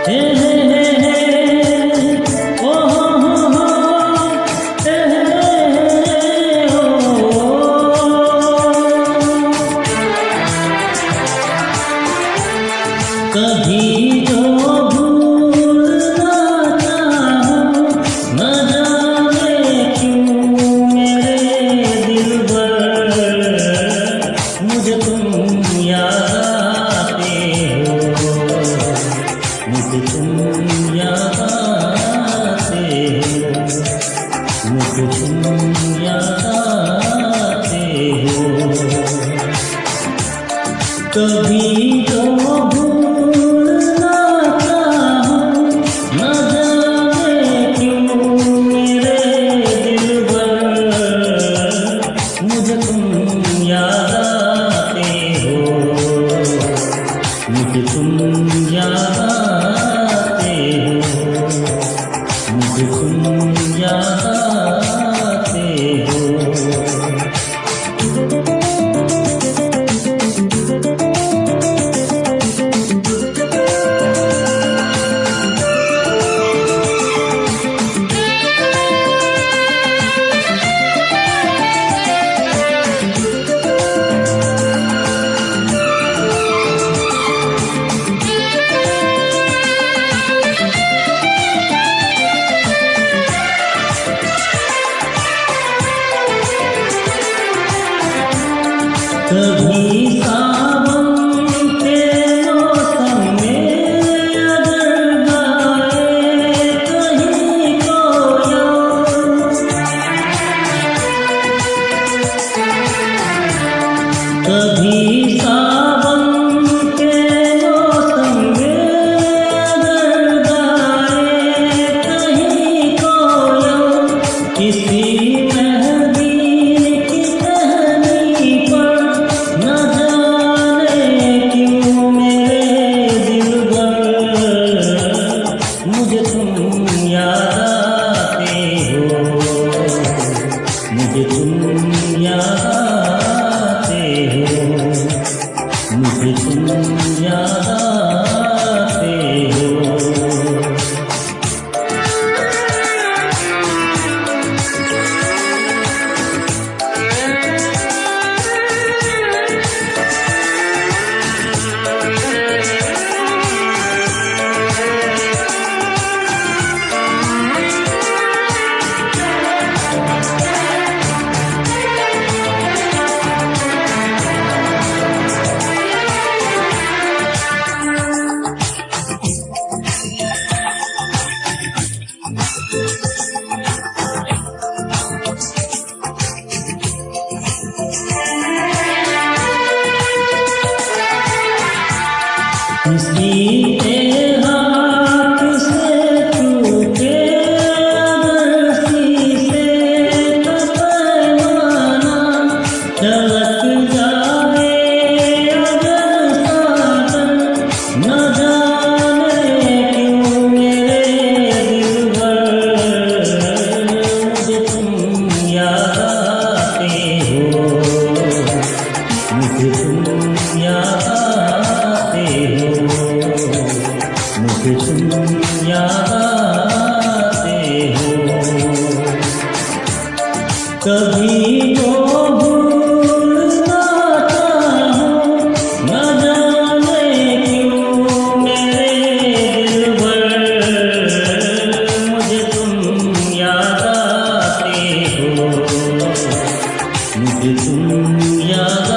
हे हे हे हे ओ हो हे हे ओ। कभी जो भूल ना चाहूं, न जाने क्यों मेरे दिलबर मुझे तुम याद आते हो, मुझे तुम याद आते हो, मुझे तुम याद आते हो। कभी जो भूल ना चाहूं, न जाने क्यों मेरे दिलबर मुझे तुम याद आते हो, मुझे तुम याद आते हो, मुझे तुम याद आते हो। कभी सावन के मौसम में अगर गाए कहीं कोयल, कभी सावन के मौसम में अगर गाए कहीं कोयल, किसी मुझे तुम याद आते हो, मुझे तुम याद आते हो, मुझे तुम याद आते हो। किसी के हाथ से टूटे अगर शीशे का पैमाना, झलक जाए अगर साजन, न जाने क्यों मेरे दिलबर मुझे तुम याद आते हो, मुझे तुम याद आते हो, मुझे तुम याद आते हो। कभी तो भूल ना चाहूं, न जाने क्यों मेरे दिलबर मुझे तुम याद आते हो, मुझे तुम याद